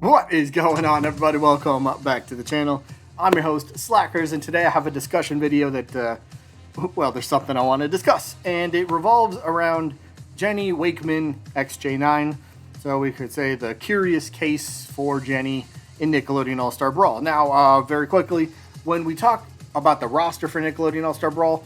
What is going on, everybody? Welcome back to the channel. I'm your host, Slackers, and today I have a discussion video that, well, there's something I want to discuss, and it revolves around Jenny Wakeman XJ9, so we could say the curious case for Jenny in Nickelodeon All Star Brawl. Now, very quickly, when we talk about the roster for Nickelodeon All Star Brawl,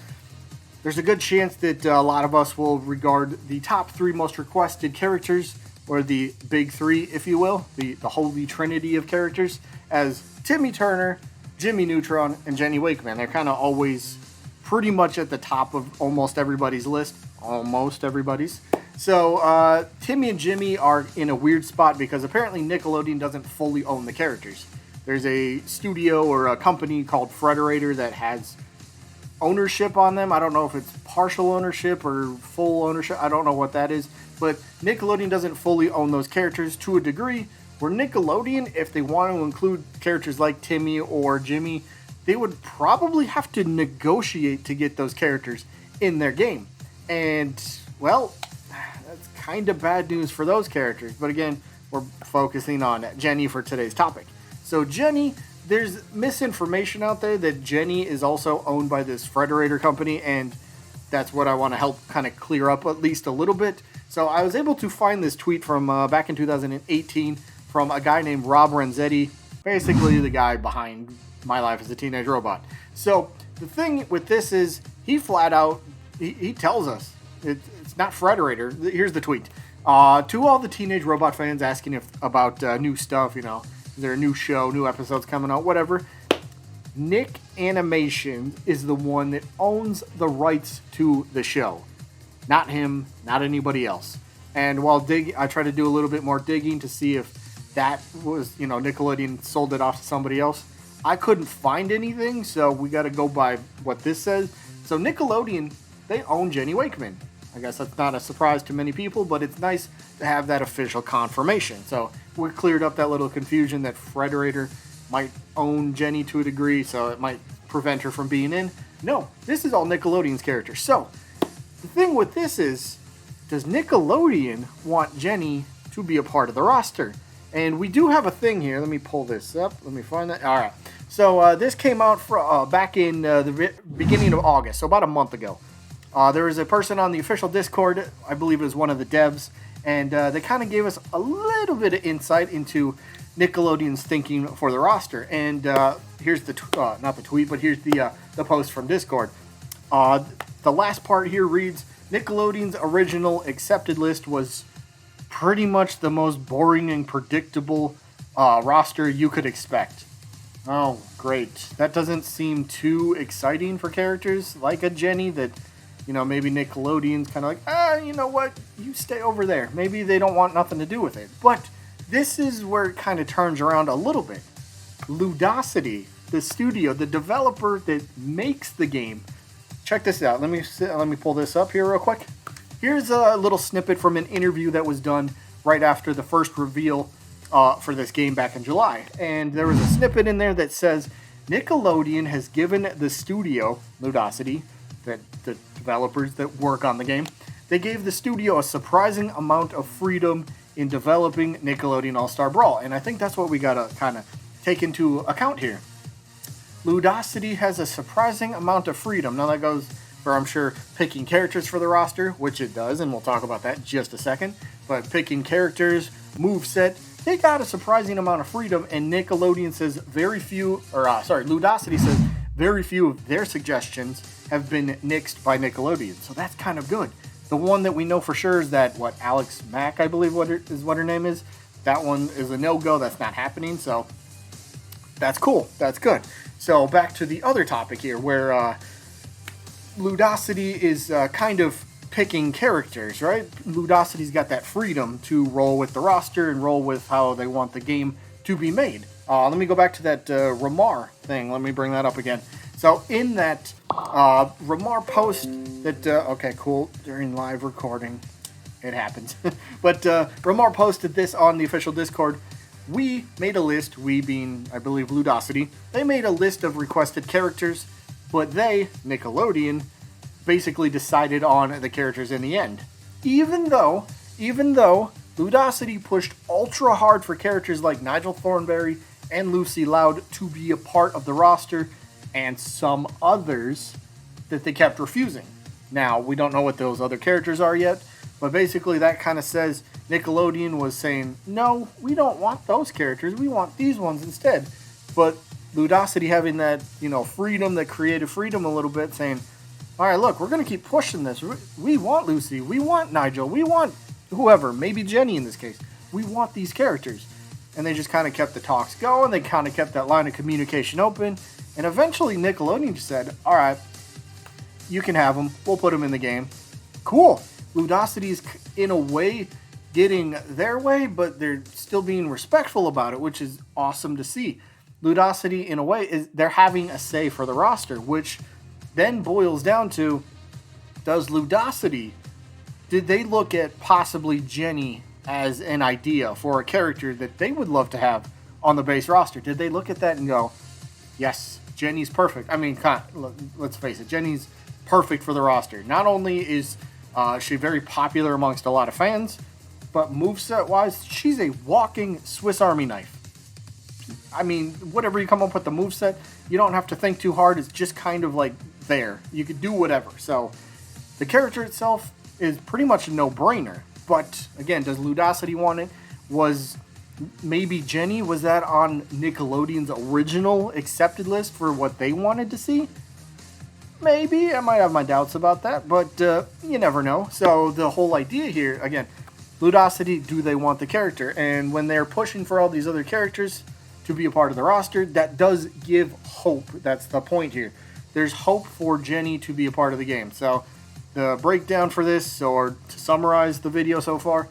there's a good chance that a lot of us will regard the top 3 most requested characters, or the big 3, if you will, the holy trinity of characters, as Timmy Turner, Jimmy Neutron, and Jenny Wakeman. They're kind of always pretty much at the top of almost everybody's list. Almost everybody's. So Timmy and Jimmy are in a weird spot because apparently Nickelodeon doesn't fully own the characters. There's a studio or a company called Frederator that has ownership on them. I don't know if it's partial ownership or full ownership. I don't know what that is. But Nickelodeon doesn't fully own those characters to a degree where Nickelodeon, if they want to include characters like Timmy or Jimmy, they would probably have to negotiate to get those characters in their game. And, well, that's kind of bad news for those characters. But again, we're focusing on Jenny for today's topic. So Jenny, there's misinformation out there that Jenny is also owned by this Frederator company, and that's what I want to help kind of clear up at least a little bit. So I was able to find this tweet from back in 2018 from a guy named Rob Renzetti, basically the guy behind My Life as a Teenage Robot. So the thing with this is he flat out, he tells us it's not Frederator. Here's the tweet. To all the Teenage Robot fans asking about new stuff, you know, is there a new show, new episodes coming out, whatever. Nick Animation is the one that owns the rights to the show. Not him, not anybody else. And while I tried to do a little bit more digging to see if that was, you know, Nickelodeon sold it off to somebody else, I couldn't find anything, so we got to go by what this says. So Nickelodeon, they own Jenny Wakeman. I guess that's not a surprise to many people, but it's nice to have that official confirmation. So we cleared up that little confusion that Frederator might own Jenny to a degree, so it might prevent her from being in. No, this is all Nickelodeon's characters. So the thing with this is, does Nickelodeon want Jenny to be a part of the roster? And we do have a thing here. Let me pull this up. Let me find that. All right. So this came out back in the beginning of August, so about a month ago. There was a person on the official Discord, I believe it was one of the devs, and they kind of gave us a little bit of insight into Nickelodeon's thinking for the roster. And here's the not the tweet, but here's the post from Discord. The last part here reads, Nickelodeon's original accepted list was pretty much the most boring and predictable roster you could expect. Oh, great. That doesn't seem too exciting for characters like a Jenny that, you know, maybe Nickelodeon's kind of like, you know what, you stay over there. Maybe they don't want nothing to do with it. But this is where it kind of turns around a little bit. Ludacity, the studio, the developer that makes the game. Check this out. Let me pull this up here real quick. Here's a little snippet from an interview that was done right after the first reveal for this game back in July. And there was a snippet in there that says, Nickelodeon has given the studio, Ludacity, the developers that work on the game, they gave the studio a surprising amount of freedom in developing Nickelodeon All Star Brawl. And I think that's what we gotta kind of take into account here. Ludacity has a surprising amount of freedom. Now that goes for, I'm sure, picking characters for the roster, which it does, and we'll talk about that in just a second. But picking characters, moveset, they got a surprising amount of freedom, and Nickelodeon says Ludacity says very few of their suggestions have been nixed by Nickelodeon. So that's kind of good. The one that we know for sure is that, Alex Mack, I believe what her name is. That one is a no-go. That's not happening, so that's cool. That's good. So back to the other topic here, where Ludacity is kind of picking characters, right? Ludacity's got that freedom to roll with the roster and roll with how they want the game to be made. Let me go back to that Ramar thing. Let me bring that up again. So in that Ramar post that, okay, cool, during live recording, it happens. But Ramar posted this on the official Discord. We made a list, we being, I believe, Ludacity, they made a list of requested characters, but they, Nickelodeon, basically decided on the characters in the end. Even though Ludacity pushed ultra hard for characters like Nigel Thornberry and Lucy Loud to be a part of the roster, and some others that they kept refusing. Now, we don't know what those other characters are yet, but basically that kind of says Nickelodeon was saying, no, we don't want those characters, we want these ones instead. But Ludacity having that, freedom, that creative freedom a little bit, saying, all right, look, we're going to keep pushing this. We want Lucy, we want Nigel, we want whoever, maybe Jenny in this case. We want these characters. And they just kind of kept the talks going. They kind of kept that line of communication open. And eventually Nickelodeon just said, all right, you can have them. We'll put them in the game. Cool. Ludacity's in a way getting their way, but they're still being respectful about it, which is awesome to see. Ludacity, in a way, they're having a say for the roster, which then boils down to, does Ludacity, did they look at possibly Jenny as an idea for a character that they would love to have on the base roster? Did they look at that and go, yes, Jenny's perfect? I mean, let's face it, Jenny's perfect for the roster. Not only is she very popular amongst a lot of fans, but moveset-wise, she's a walking Swiss Army knife. I mean, whatever you come up with the moveset, you don't have to think too hard. It's just kind of like there. You could do whatever. So the character itself is pretty much a no-brainer. But again, does Ludacity want it? Was maybe Jenny, was that on Nickelodeon's original accepted list for what they wanted to see? Maybe. I might have my doubts about that, but you never know. So the whole idea here, again, Ludacity, do they want the character? And when they're pushing for all these other characters to be a part of the roster, that does give hope. That's the point here. There's hope for Jenny to be a part of the game. So the breakdown for this, or to summarize the video so far,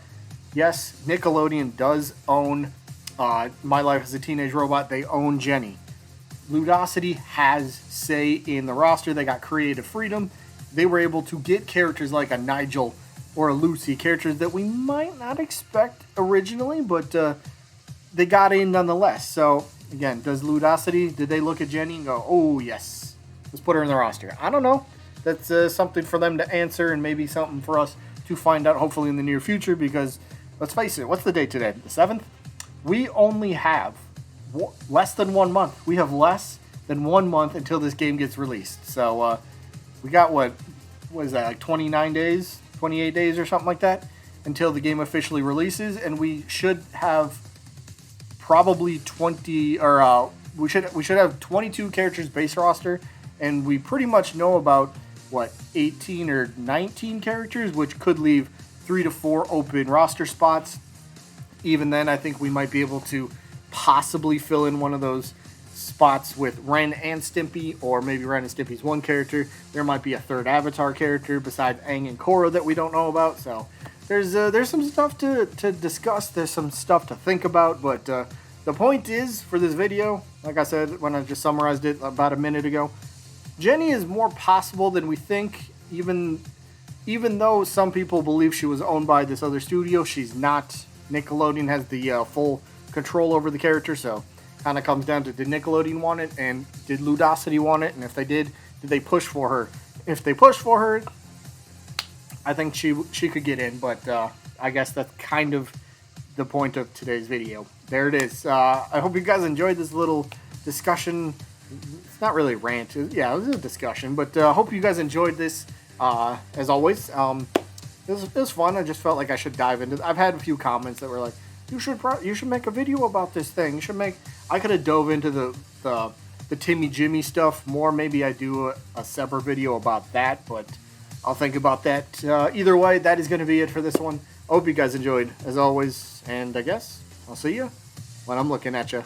yes, Nickelodeon does own My Life as a Teenage Robot. They own Jenny. Ludacity has say in the roster. They got creative freedom. They were able to get characters like a Nigel or a Lucy, characters that we might not expect originally, but they got in nonetheless. So again, does Ludacity, did they look at Jenny and go, oh yes, let's put her in the roster? I don't know. That's something for them to answer, and maybe something for us to find out hopefully in the near future, because let's face it, what's the date today? The 7th? We only have less than 1 month. We have less than 1 month until this game gets released. So we got, what is that, like 29 days, 28 days or something like that until the game officially releases, and we should have probably 20, or we should have 22 characters base roster, and we pretty much know about 18 or 19 characters, which could leave 3 to 4 open roster spots. Even then, I think we might be able to possibly fill in one of those spots with Ren and Stimpy, or maybe Ren and Stimpy's one character. There might be a third Avatar character besides Aang and Korra that we don't know about. So there's some stuff to discuss. There's some stuff to think about. But the point is, for this video, like I said when I just summarized it about a minute ago, Jenny is more possible than we think. Even though some people believe she was owned by this other studio, she's not. Nickelodeon has the full control over the character, so kind of comes down to, did Nickelodeon want it, and did Ludacity want it, and if they did they push for her? If they push for her, I think she could get in, but I guess that's kind of the point of today's video. There it is. I hope you guys enjoyed this little discussion. It's not really a rant. Yeah, it was a discussion, but I hope you guys enjoyed this. As always, it was fun. I just felt like I should dive into it. I've had a few comments that were like, you should make a video about this thing. I could have dove into the Timmy Jimmy stuff more. Maybe I do a separate video about that, but I'll think about that. Either way, that is going to be it for this one. I hope you guys enjoyed, as always, and I guess I'll see you when I'm looking at you.